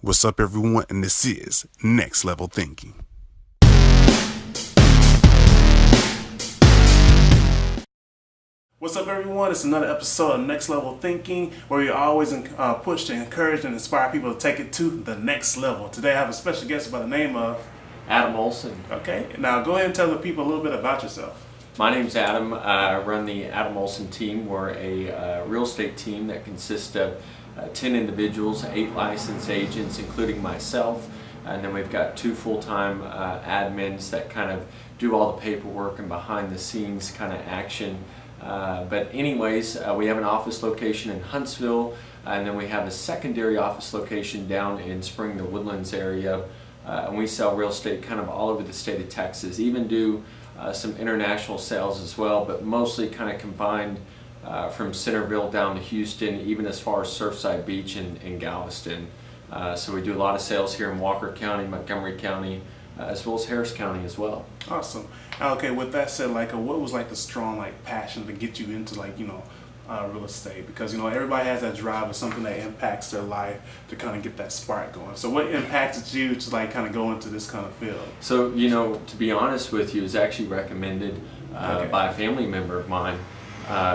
What's up, everyone? And this is Next Level Thinking. What's up, everyone? It's another episode of Next Level Thinking, where we always push to encourage and inspire people to take it to the next level. Today, I have a special guest by the name of Adam Olsen. Okay, now go ahead and tell the people a little bit about yourself. My name's Adam. I run the Adam Olsen team. We're a real estate team that consists of 10 individuals, 8 licensed agents, including myself, and then we've got 2 full-time admins that kind of do all the paperwork and behind the scenes kind of action. But anyways, we have an office location in Huntsville, and then we have a secondary office location down in Spring, the Woodlands area, and we sell real estate kind of all over the state of Texas, even do some international sales as well, but mostly kind of combined from Centerville down to Houston, even as far as Surfside Beach and Galveston. So we do a lot of sales here in Walker County, Montgomery County, as well as Harris County as well. Awesome. Okay, with that said, what was the strong passion to get you into real estate? Because everybody has that drive or something that impacts their life to kind of get that spark going. So what impacted you to kind of go into this kind of field? So to be honest with you, it was actually recommended by a family member of mine.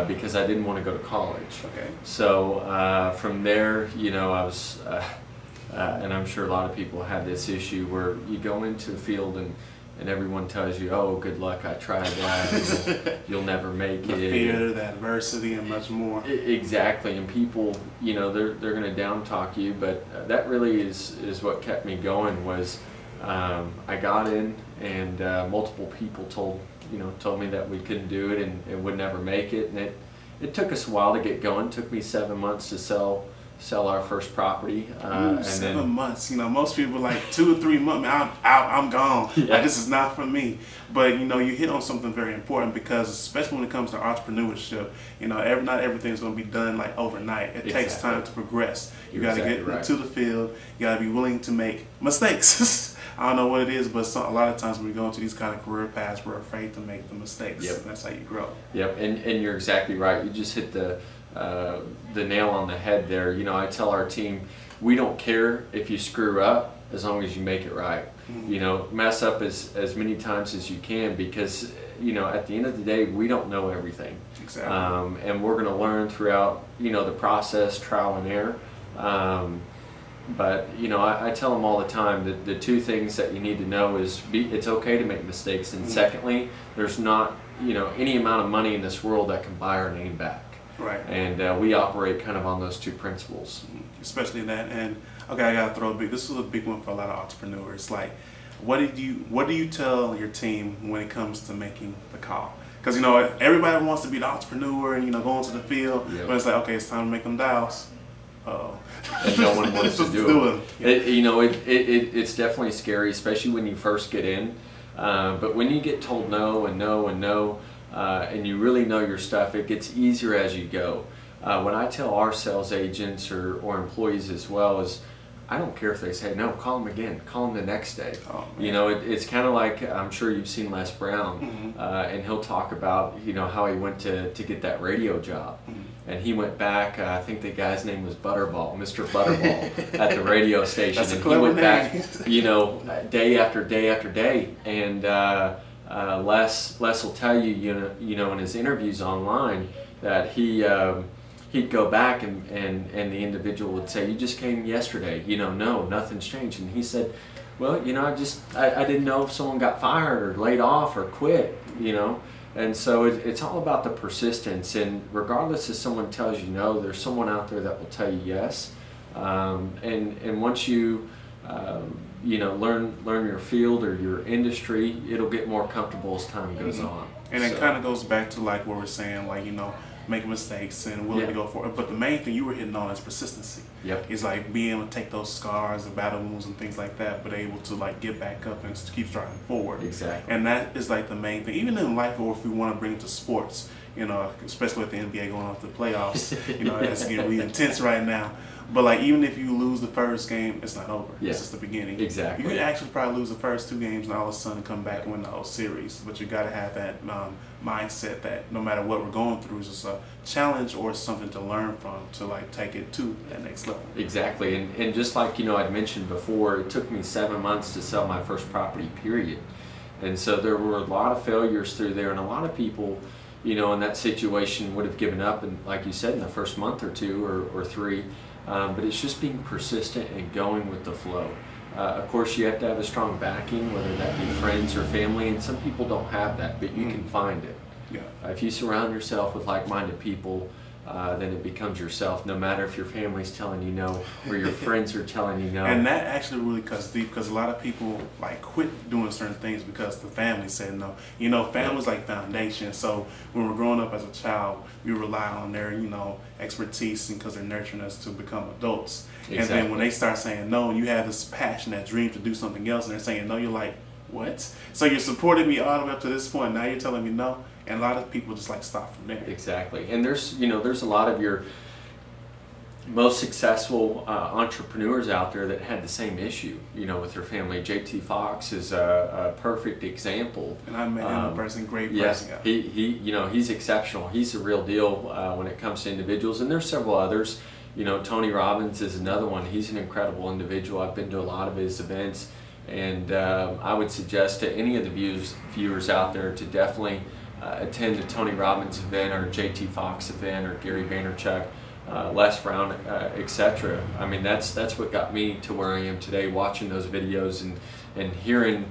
Because I didn't want to go to college. Okay. So from there, I was, and I'm sure a lot of people have this issue where you go into a field and everyone tells you, "Oh, good luck, I tried that, you'll never make it." The fear, the adversity, and much more. Exactly, and people, they're going to down talk you, but that really is what kept me going. Was I got in and multiple people told me that we couldn't do it and would never make it, and it took us a while to get going. It took me 7 months to sell our first property. And 7 months. Most people 2 or 3 months. I'm gone. Yeah. This is not for me. But you hit on something very important, because especially when it comes to entrepreneurship, not everything's going to be done overnight. It takes time to progress. You got to get into the field. You got to be willing to make mistakes. I don't know what it is, but a lot of times when we go into these kind of career paths, we're afraid to make the mistakes. Yep. And that's how you grow. Yep, and you're exactly right. You just hit the nail on the head there. I tell our team, we don't care if you screw up as long as you make it right. Mm-hmm. Mess up as many times as you can, because at the end of the day, we don't know everything. Exactly. And we're going to learn throughout the process, trial and error. But I tell them all the time that the 2 things that you need to know is it's okay to make mistakes, and secondly, there's not any amount of money in this world that can buy our name back. Right. And we operate kind of on those 2 principles. Especially that. And okay, I gotta throw this is a big one for a lot of entrepreneurs. What do you tell your team when it comes to making the call? Because everybody wants to be the entrepreneur and go into the field, Yep. but it's okay, it's time to make them dials. And no one wants to do it. It's definitely scary, especially when you first get in. But when you get told no and no and no, and you really know your stuff, it gets easier as you go. When I tell our sales agents or employees as well, is I don't care if they say no, call them again, call them the next day. Oh, it's kind of like, I'm sure you've seen Les Brown, mm-hmm. And he'll talk about how he went to get that radio job. Mm-hmm. And he went back, I think the guy's name was Butterball, Mr. Butterball, at the radio station. That's and a clever he went back, day after day after day. And Les will tell you, in his interviews online, that he'd go back and the individual would say, "You just came yesterday, no, nothing's changed." And he said, "Well, I didn't know if someone got fired or laid off or quit, And so it's all about the persistence, and regardless if someone tells you no, there's someone out there that will tell you yes. And once you learn your field or your industry, it'll get more comfortable as time goes on. And it kind of goes back to what we're saying, making mistakes and willing to go for it. But the main thing you were hitting on is persistency. Yep. It's being able to take those scars, the battle wounds and things like that, but able to get back up and keep striving forward. Exactly. And that is the main thing. Even in life, or if we want to bring it to sports, especially with the NBA going off the playoffs, it's getting really intense right now. But like even if you lose the first game, it's not over. Yeah. It's just the beginning. Exactly. You could actually probably lose the first 2 games and all of a sudden come back and win the whole series. But you got to have that mindset that no matter what we're going through, it's just a challenge or something to learn from to like take it to that next level. Exactly. And just like, I'd mentioned before, it took me 7 months to sell my first property, period. And so there were a lot of failures through there, and a lot of people, in that situation would have given up, and like you said, in the first month or 2 or 3. But it's just being persistent and going with the flow. Of course, you have to have a strong backing, whether that be friends or family, and some people don't have that, but you can find it. Yeah. If you surround yourself with like-minded people, then it becomes yourself, no matter if your family's telling you no or your friends are telling you no. And that actually really cuts deep because a lot of people like quit doing certain things because the family said no. Family's like foundation. So when we're growing up as a child, we rely on their, expertise because they're nurturing us to become adults. Exactly. And then when they start saying no, and you have this passion, that dream to do something else, and they're saying no, you're like, what? So you're supporting me all the way up to this point. Now you're telling me no. And a lot of people just like stop from there. Exactly. And there's a lot of your most successful entrepreneurs out there that had the same issue, with their family. JT Fox is a perfect example. And I met him in person, great person. Yeah, he's exceptional. He's the real deal when it comes to individuals. And there's several others. Tony Robbins is another one. He's an incredible individual. I've been to a lot of his events, and I would suggest to any of the viewers out there to definitely attend a Tony Robbins event or JT Fox event or Gary Vaynerchuk, Les Brown, etc. I mean, that's what got me to where I am today, watching those videos and hearing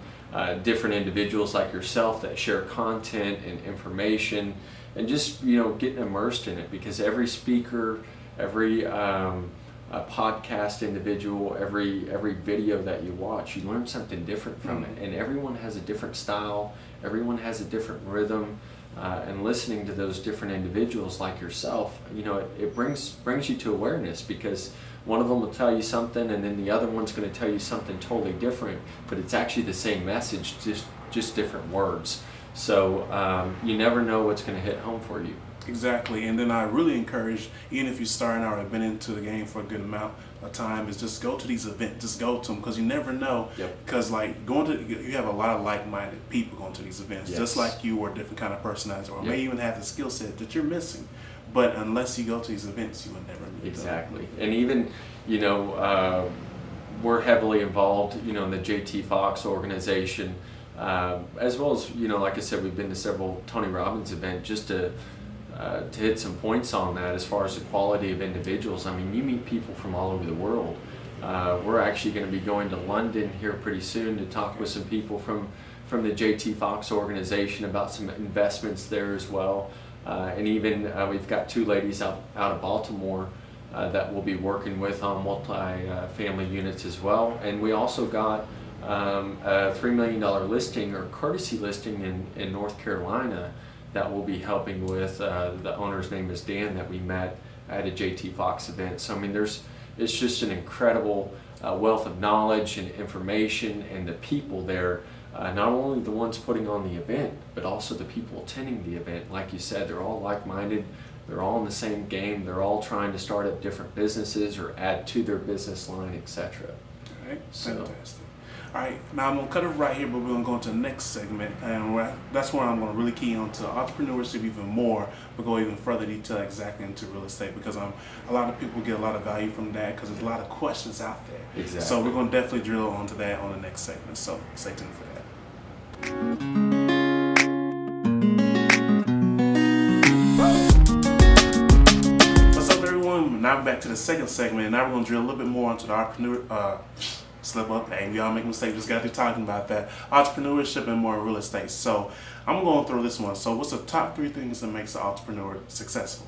different individuals like yourself that share content and information, and just getting immersed in it, because every speaker, every podcast individual, every video that you watch, you learn something different from it, and everyone has a different style, everyone has a different rhythm, and listening to those different individuals like yourself, it brings you to awareness, because one of them will tell you something and then the other one's going to tell you something totally different, but it's actually the same message, just different words. So you never know what's going to hit home for you. Exactly. And then I really encourage, even if you're starting out or have been into the game for a good amount of time, is just go to these events. Just go to them, because you never know. Because you have a lot of like-minded people going to these events, just like you, or different kind of personalities, or may even have the skill set that you're missing. But unless you go to these events, you will never meet Exactly. them. And even, we're heavily involved, in the JT Fox organization, as well as, like I said, we've been to several Tony Robbins events just to hit some points on that as far as the quality of individuals. I mean, you meet people from all over the world. We're actually going to be going to London here pretty soon to talk with some people from the JT Fox organization about some investments there as well. And even we've got 2 ladies out of Baltimore that we'll be working with on multi-family units as well. And we also got a $3 million listing, or courtesy listing, in North Carolina that we'll be helping with. The owner's name is Dan, that we met at a JT Fox event. So I mean, it's just an incredible wealth of knowledge and information, and the people there, not only the ones putting on the event, but also the people attending the event. Like you said, they're all like-minded, they're all in the same game, they're all trying to start up different businesses or add to their business line, etc. All right, fantastic. All right, now I'm going to cut it right here, but we're going to go into the next segment, and that's where I'm going to really key on to entrepreneurship even more, but go even further detail exactly into real estate, because a lot of people get a lot of value from that, because there's a lot of questions out there. Exactly. So we're going to definitely drill onto that on the next segment, so stay tuned for that. What's up, everyone? Now we're back to the second segment, and now we're going to drill a little bit more into the slip up. Hey, we all make mistakes. Just got to be talking about that. Entrepreneurship and more real estate. So I'm going through this one. So what's the top 3 things that makes an entrepreneur successful?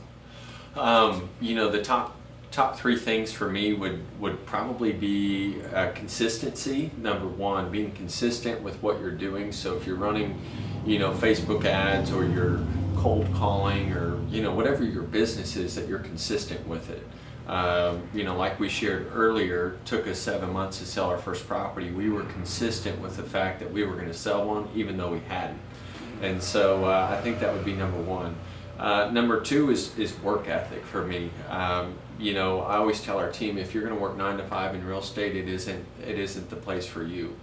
The top 3 things for me would probably be consistency. Number 1, being consistent with what you're doing. So if you're running, Facebook ads, or you're cold calling, or whatever your business is, that you're consistent with it. Like we shared earlier, took us 7 months to sell our first property. We were consistent with the fact that we were going to sell one, even though we hadn't. And so I think that would be number 1. Number two is work ethic for me. You know, I always tell our team, if you're going to work 9 to 5 in real estate, it isn't the place for you.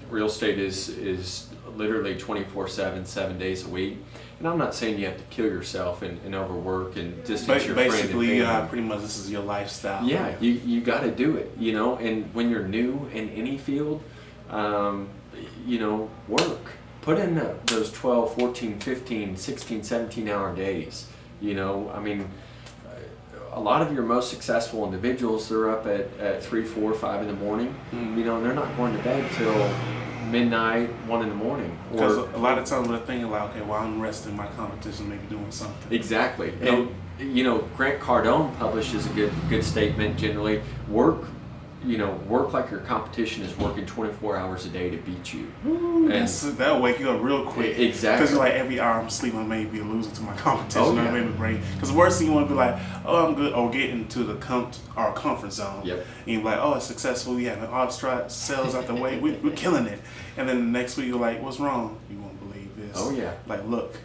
Real estate is literally 24/7, 7 days a week. And I'm not saying you have to kill yourself and overwork and distance your friend. Basically, pretty much this is your lifestyle. Yeah, you got to do it, you know. And when you're new in any field, you know, work. Put in those 12, 14, 15, 16, 17-hour days. You know, I mean, a lot of your most successful individuals, they're up at 3, 4, 5 in the morning, you know, and they're not going to bed till midnight, 1 in the morning. Because a lot of times they're thinking like, okay, while I'm resting, my competition may be doing something. Exactly. And, you know, Grant Cardone publishes a good statement generally. Work like your competition is working 24 hours a day to beat you. Ooh, and that'll wake you up real quick. Exactly. Because you're like, every hour I'm sleeping, I may be losing to my competition. Oh, yeah. Because the worst thing you want to be like, oh, I'm good, or get into the our comfort zone. Yep. And you're like, oh, it's successful. We have all the sales out the way. We're killing it. And then the next week you're like, what's wrong? You won't believe this. Oh, yeah. Like, look.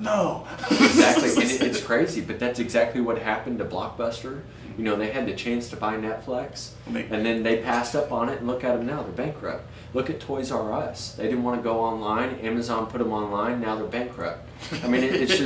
No. Exactly. And it's crazy, but that's exactly what happened to Blockbuster. You know, they had the chance to buy Netflix, and then they passed up on it, and look at them now, they're bankrupt. Look at Toys R Us. They didn't want to go online. Amazon put them online, now they're bankrupt. I mean, it's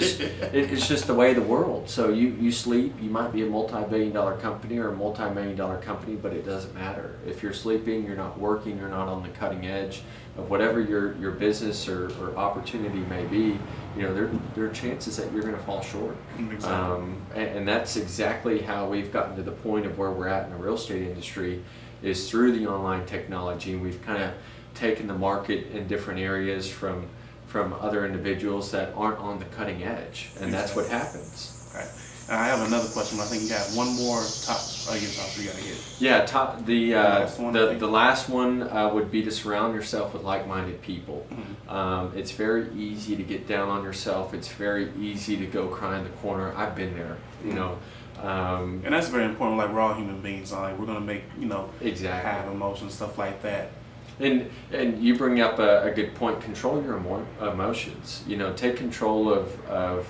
just the way of the world. So you sleep, you might be a multi-billion-dollar company or a multi-million-dollar company, but it doesn't matter. If you're sleeping, you're not working, you're not on the cutting edge of whatever your business or opportunity may be. You know, there are chances that you're going to fall short. Exactly. And that's exactly how we've gotten to the point of where we're at in the real estate industry, is through the online technology. And we've kind of taken the market in different areas from other individuals that aren't on the cutting edge, and that's what happens. Right. I have another question, but I think you got one more top 3 gotta hit. Yeah, the last one would be to surround yourself with like-minded people. Mm-hmm. It's very easy to get down on yourself. It's very easy to go cry in the corner. I've been there, you know. And that's very important. Like, we're all human beings. Like, we're gonna make, you know, exactly, have emotions, stuff like that. And you bring up a good point. Control your emotions. You know, take control of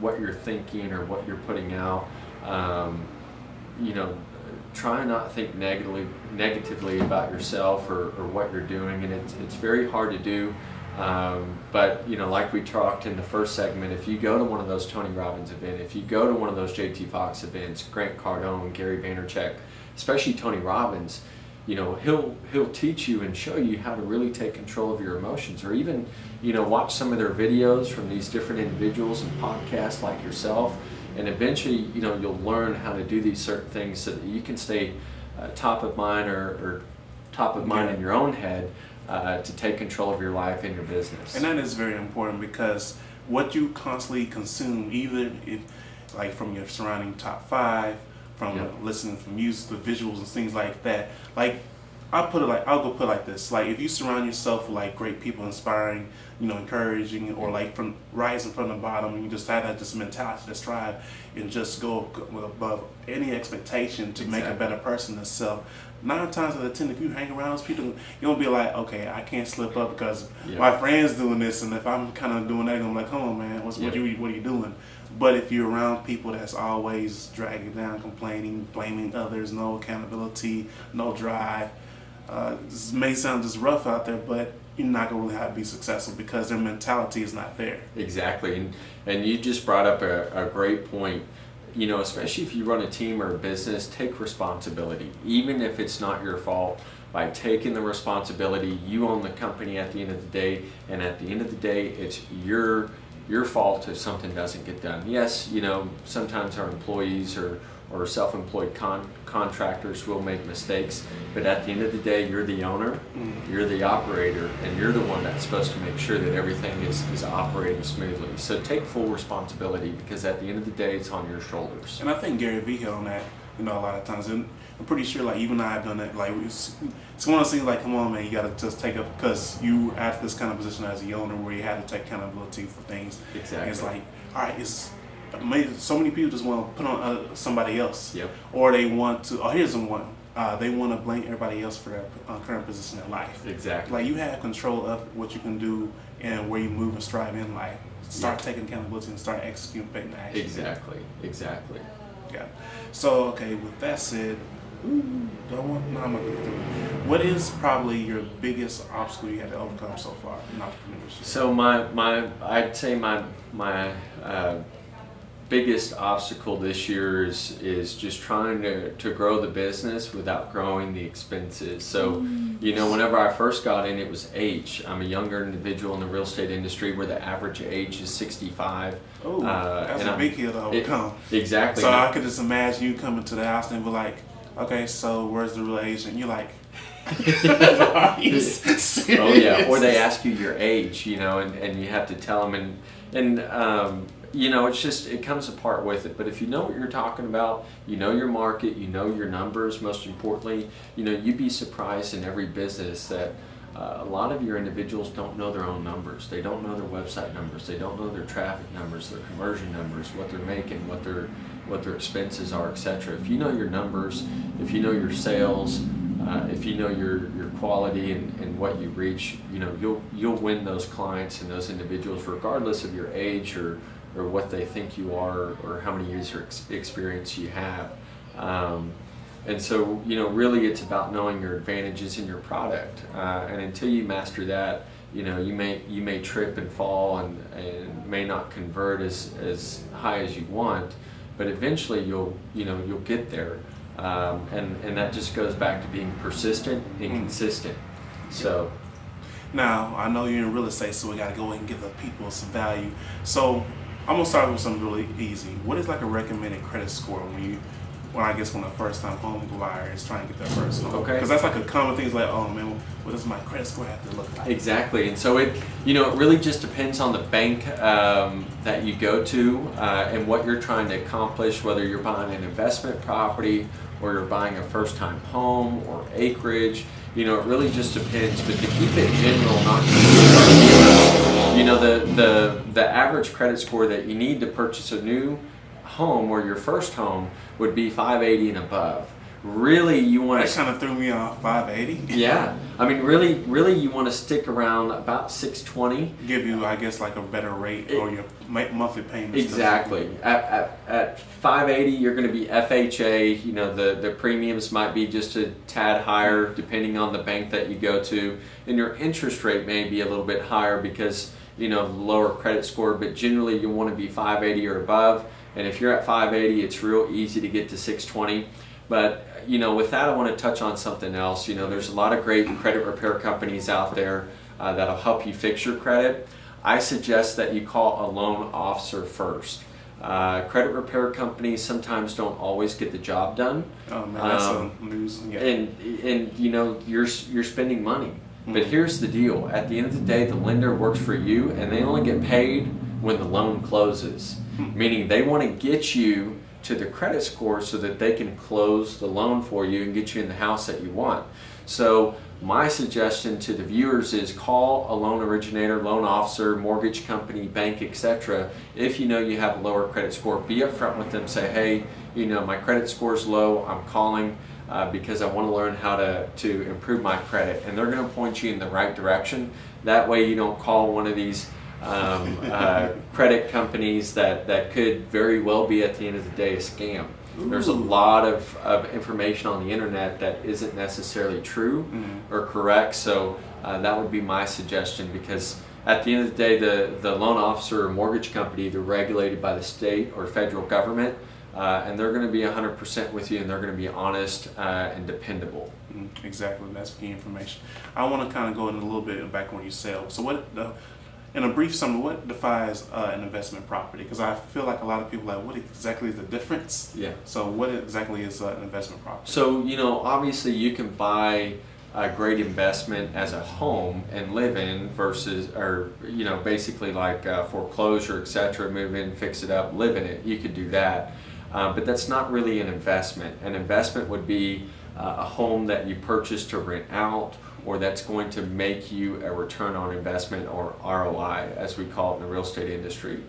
what you're thinking or what you're putting out. You know, try not to think negatively about yourself or what you're doing, and it's very hard to do. But you know, like we talked in the first segment, if you go to one of those Tony Robbins events, if you go to one of those JT Fox events, Grant Cardone, Gary Vaynerchuk, especially Tony Robbins, you know, he'll teach you and show you how to really take control of your emotions, or even, you know, watch some of their videos from these different individuals and podcasts like yourself, and eventually, you know, you'll learn how to do these certain things so that you can stay top of mind or top of mind in your own head to take control of your life and your business. And that is very important, because what you constantly consume, even if, like, from your surrounding top 5, from listening to music, the visuals and things like that. Like, I'll go put it like this. Like, if you surround yourself with like great people, inspiring, you know, encouraging, or like from rising from the bottom, and you just have that just mentality to strive and just go above any expectation to make a better person of self. 9 times out of 10, if you hang around those people, you'll be like, okay, I can't slip up because my friend's doing this, and if I'm kind of doing that, I'm like, come on, man, what are you doing? But if you're around people that's always dragging down, complaining, blaming others, no accountability, no drive, this may sound just rough out there, but you're not going to really have to be successful because their mentality is not there. Exactly. And you just brought up a great point. You know, especially if you run a team or a business, take responsibility. Even if it's not your fault, by taking the responsibility, you own the company at the end of the day, and at the end of the day, it's your fault if something doesn't get done. Yes, you know, sometimes our employees or self-employed contractors will make mistakes, but at the end of the day, you're the owner, you're the operator, and you're the one that's supposed to make sure that everything is operating smoothly. So take full responsibility, because at the end of the day, it's on your shoulders. And I think Gary Vee hit on that, you know, a lot of times. And I'm pretty sure, like, even I've done that. Like, it's one of those things, like, come on, man, you got to just take up, because you at this kind of position as a owner where you have to take accountability for things. Exactly. And it's like, all right, it's amazing. So many people just want to put on somebody else. Yep. Or they want to, here's the one. they want to blame everybody else for their current position in life. Exactly. Like, you have control of what you can do and where you move and strive in life. Start taking accountability and start executing the action. Exactly. Yeah. So, okay, with that said, what is probably your biggest obstacle you had to overcome so far in entrepreneurship? So I'd say my biggest obstacle this year is just trying to grow the business without growing the expenses. So, whenever I first got in, it was age. I'm a younger individual in the real estate industry where the average age is 65. Oh, that's a big hill to overcome. Exactly. So I could just imagine you coming to the house and be like, okay, so where's the real agent? And you're like, are you serious? Oh yeah, or they ask you your age, and you have to tell them, and it's just, it comes apart with it. But if you know what you're talking about, you know your market, you know your numbers, most importantly, you'd be surprised in every business that a lot of your individuals don't know their own numbers. They don't know their website numbers. They don't know their traffic numbers, their conversion numbers, what they're making, what their expenses are, etc. If you know your numbers, if you know your sales, if you know your quality and what you reach, you'll win those clients and those individuals regardless of your age or what they think you are or how many years of experience you have. And so, really it's about knowing your advantages in your product. And until you master that, you may trip and fall and may not convert as high as you want, but eventually you'll get there. And that just goes back to being persistent and consistent. So now, I know you're in real estate, so we got to go and give the people some value. So I'm gonna start with something really easy. What is like a recommended credit score when a first-time home buyer is trying to get their first home? Okay. Because that's like a common thing. It's like, oh man, what does my credit score have to look like? Exactly, and so it really just depends on the bank that you go to and what you're trying to accomplish. Whether you're buying an investment property or you're buying a first-time home or acreage, it really just depends. But to keep it general, not the average credit score that you need to purchase a new home or your first home would be 580 and above. Really, you want to... That kind of threw me off, 580? Yeah. I mean, really you want to stick around about 620. Give you, I guess, like a better rate or your monthly payments. Exactly. At 580, you're going to be FHA. The premiums might be just a tad higher depending on the bank that you go to. And your interest rate may be a little bit higher because, lower credit score. But generally, you want to be 580 or above. And if you're at 580, it's real easy to get to 620. But, with that, I want to touch on something else. There's a lot of great credit repair companies out there that'll help you fix your credit. I suggest that you call a loan officer first. Credit repair companies sometimes don't always get the job done. Oh man, that's some news. Yeah. And you're spending money. But here's the deal. At the end of the day, the lender works for you, and they only get paid when the loan closes. Meaning they want to get you to the credit score so that they can close the loan for you and get you in the house that you want. So my suggestion to the viewers is call a loan originator, loan officer, mortgage company, bank, etc. If you have a lower credit score, be upfront with them. Say, hey, my credit score is low. I'm calling because I want to learn how to improve my credit. And they're going to point you in the right direction. That way you don't call one of these credit companies that could very well be at the end of the day a scam. Ooh. There's a lot of information on the internet that isn't necessarily true or correct, so that would be my suggestion, because at the end of the day the loan officer or mortgage company, they're regulated by the state or federal government, and they're going to be 100% with you, and they're going to be honest and dependable. Exactly, that's key information. I want to kind of go in a little bit back when you sell. So in a brief summary, what defines an investment property? Because I feel like a lot of people are like, what exactly is the difference? Yeah. So what exactly is an investment property? So, obviously you can buy a great investment as a home and live in versus, or, basically like foreclosure, etc., move in, fix it up, live in it. You could do that. But that's not really an investment. An investment would be a home that you purchase to rent out, or that's going to make you a return on investment, or ROI as we call it in the real estate industry.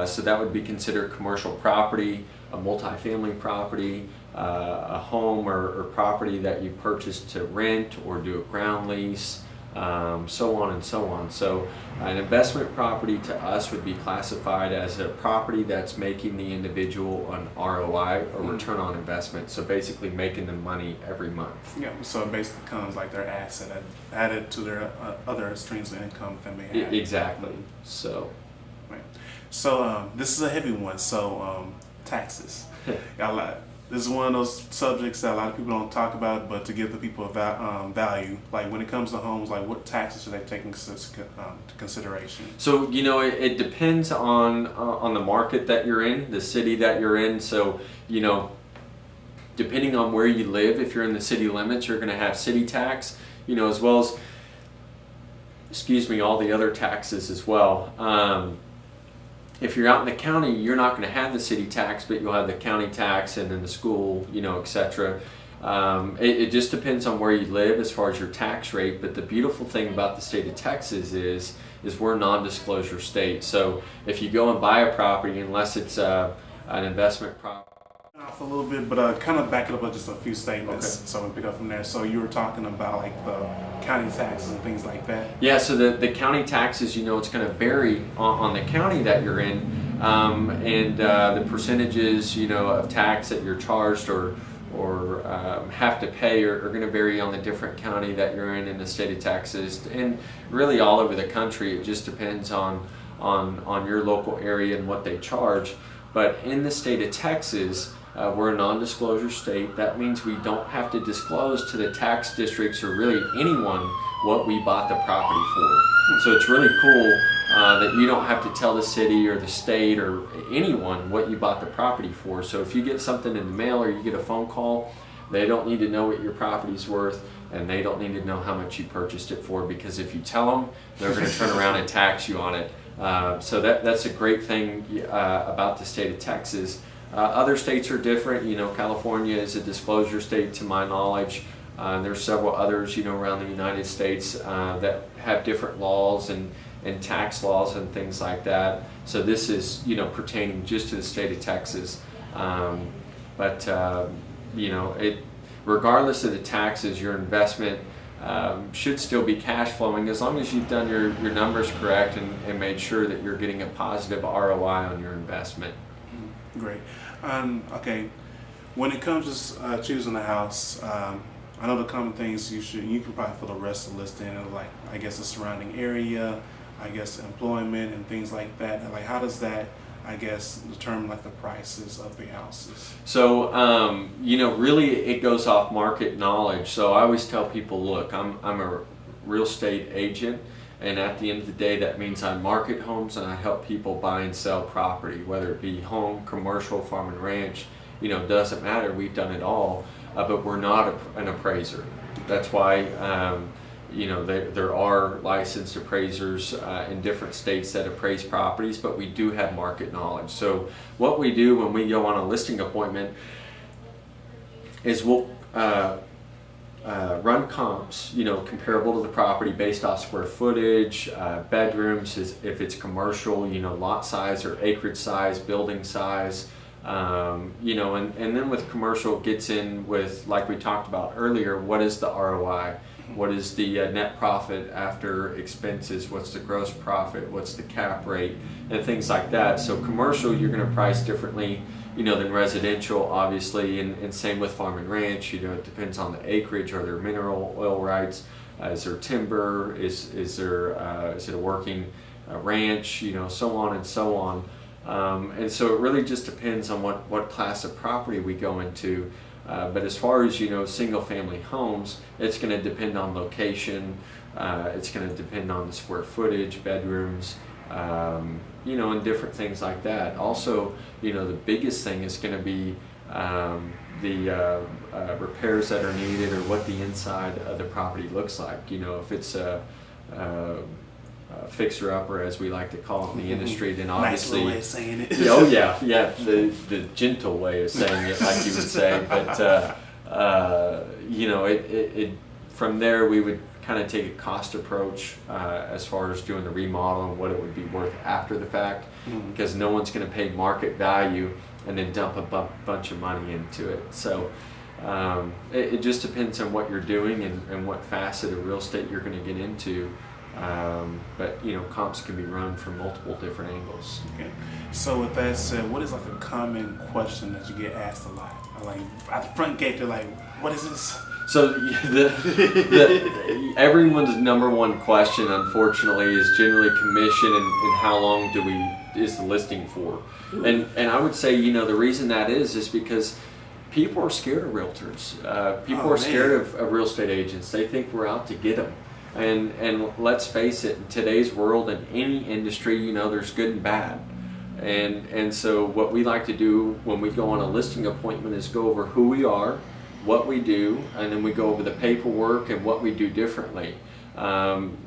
So that would be considered commercial property, a multifamily property, a home or property that you purchased to rent or do a ground lease, so on and so on. So an investment property to us would be classified as a property that's making the individual an ROI, or return on investment. So basically making them money every month. Yeah, so it basically becomes like their asset added to their other streams of income that they may have. Exactly. So. Right. So this is a heavy one. So taxes. This is one of those subjects that a lot of people don't talk about, but to give the people value, like when it comes to homes, like what taxes should they take into consideration? So it depends on the market that you're in, the city that you're in. So depending on where you live, if you're in the city limits, you're going to have city tax, as well as all the other taxes as well. If you're out in the county, you're not going to have the city tax, but you'll have the county tax and then the school, etc. It just depends on where you live as far as your tax rate. But the beautiful thing about the state of Texas is we're a non-disclosure state. So if you go and buy a property, unless it's an investment property. Off a little bit, but kind of back it up with just a few statements, Okay. so we pick up from there. So you were talking about like the county taxes and things like that. Yeah, so the county taxes, it's going to vary on the county that you're in, and the percentages, of tax that you're charged or have to pay are going to vary on the different county that you're in the state of Texas, and really all over the country. It just depends on your local area and what they charge. But in the state of Texas, we're a non-disclosure state. That means we don't have to disclose to the tax districts or really anyone what we bought the property for. So it's really cool that you don't have to tell the city or the state or anyone what you bought the property for. So if you get something in the mail or you get a phone call, they don't need to know what your property's worth, and they don't need to know how much you purchased it for, because if you tell them, they're going to turn around and tax you on it. So that's a great thing about the state of Texas. Other states are different. California is a disclosure state to my knowledge. There's several others, around the United States that have different laws and tax laws and things like that. So this is, pertaining just to the state of Texas. Regardless of the taxes, your investment should still be cash flowing as long as you've done your numbers correct and made sure that you're getting a positive ROI on your investment. Great. Okay. When it comes to choosing a house, I know the common things you can probably fill the rest of the list in, like I guess the surrounding area, I guess employment and things like that. And like how does that, I guess, determine like the prices of the houses? So really it goes off market knowledge. So I always tell people, look, I'm a real estate agent. And at the end of the day, that means I market homes and I help people buy and sell property, whether it be home, commercial, farm and ranch. Doesn't matter. We've done it all, but we're not an appraiser. That's why there are licensed appraisers in different states that appraise properties, but we do have market knowledge. So what we do when we go on a listing appointment is we'll run comps, comparable to the property based off square footage, bedrooms, if it's commercial, lot size or acreage size, building size, and then with commercial it gets in with, like we talked about earlier, what is the ROI? What is the net profit after expenses? What's the gross profit? What's the cap rate? And things like that. So commercial, you're going to price differently, than residential, obviously, and same with farm and ranch. It depends on the acreage. Are there mineral oil rights? Is there timber? Is it a working ranch? So on and so on. And so it really just depends on what class of property we go into. But as far as single family homes, it's going to depend on location, it's going to depend on the square footage, bedrooms, and different things like that. Also, the biggest thing is going to be the repairs that are needed, or what the inside of the property looks like. If it's a fixer-upper, as we like to call it in the industry, then obviously, nice way of saying it. the gentle way of saying it, like you would say. But from there we would kind of take a cost approach as far as doing the remodel and what it would be worth after the fact, because no one's going to pay market value and then dump a bunch of money into it. So it just depends on what you're doing and what facet of real estate you're going to get into. But comps can be run from multiple different angles. Okay. So with that said, what is like a common question that you get asked a lot? Like at the front gate, they're like, "What is this?" So everyone's number one question, unfortunately, is generally commission and how long is the listing for? And I would say, the reason that is because people are scared of realtors. People are scared of real estate agents. They think we're out to get them. And let's face it, in today's world, in any industry, there's good and bad. And so what we like to do when we go on a listing appointment is go over who we are, what we do, and then we go over the paperwork and what we do differently. Nothing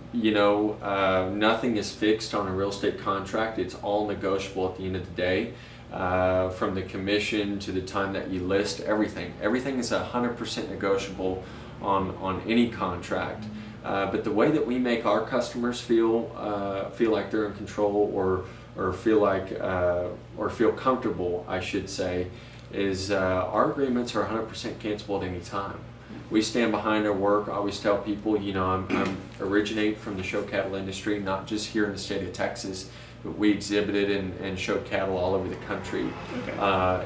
is fixed on a real estate contract. It's all negotiable at the end of the day. From the commission to the time that you list, everything is 100% negotiable on any contract. But the way that we make our customers feel like they're in control or feel comfortable, I should say, is our agreements are 100% cancelable at any time. We stand behind our work. I always tell people, I'm originate from the show cattle industry, not just here in the state of Texas, but we exhibited and showed cattle all over the country,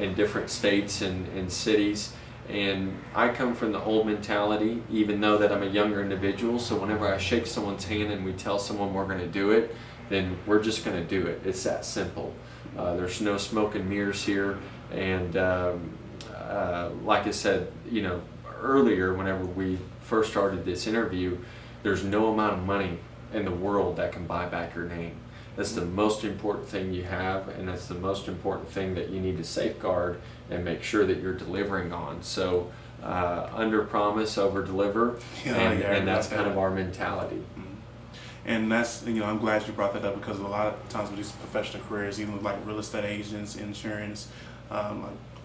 in different states and cities. And I come from the old mentality, even though that I'm a younger individual, so whenever I shake someone's hand and we tell someone we're going to do it, then we're just going to do it. It's that simple. There's no smoke and mirrors here. And like I said, earlier, whenever we first started this interview, there's no amount of money in the world that can buy back your name. That's the most important thing you have, and that's the most important thing that you need to safeguard and make sure that you're delivering on. So under promise, over deliver, and that's kind of our mentality. And that's, I'm glad you brought that up, because a lot of times with these professional careers, even like real estate agents, insurance,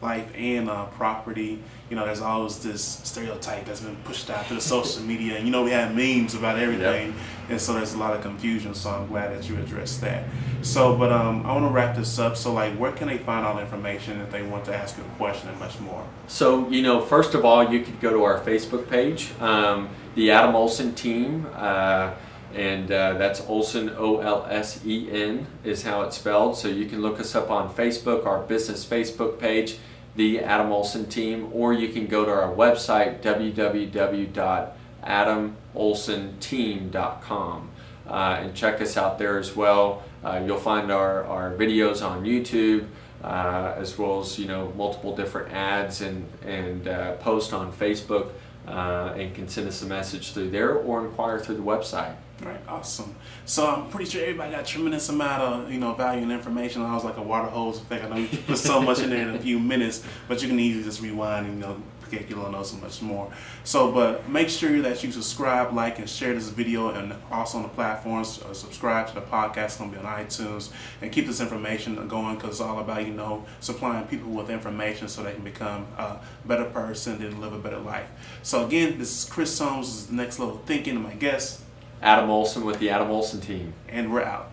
life and property, there's always this stereotype that's been pushed out through the social media, and we have memes about everything, and so there's a lot of confusion. So I'm glad that you addressed that. So, but I want to wrap this up. So, like, where can they find all the information if they want to ask you a question and much more? So, first of all, you could go to our Facebook page, the Adam Olsen team. And that's Olsen, Olsen is how it's spelled. So you can look us up on Facebook, our business Facebook page, the Adam Olsen team, or you can go to our website, www.adamolsenteam.com, and check us out there as well. You'll find our videos on YouTube, as well as multiple different ads and posts on Facebook, and can send us a message through there or inquire through the website. All right, awesome. So I'm pretty sure everybody got a tremendous amount of value and information. I was like a water hose effect. I know you put so much in there in a few minutes, but you can easily just rewind and get you'll know so much more. So, but make sure that you subscribe, like, and share this video, and also on the platforms. Subscribe to the podcast. It's gonna be on iTunes, and keep this information going, because it's all about supplying people with information so they can become a better person and live a better life. So again, this is Chris Soames. This is Next Level Thinking, and my guest, Adam Olsen with the Adam Olsen team. And we're out.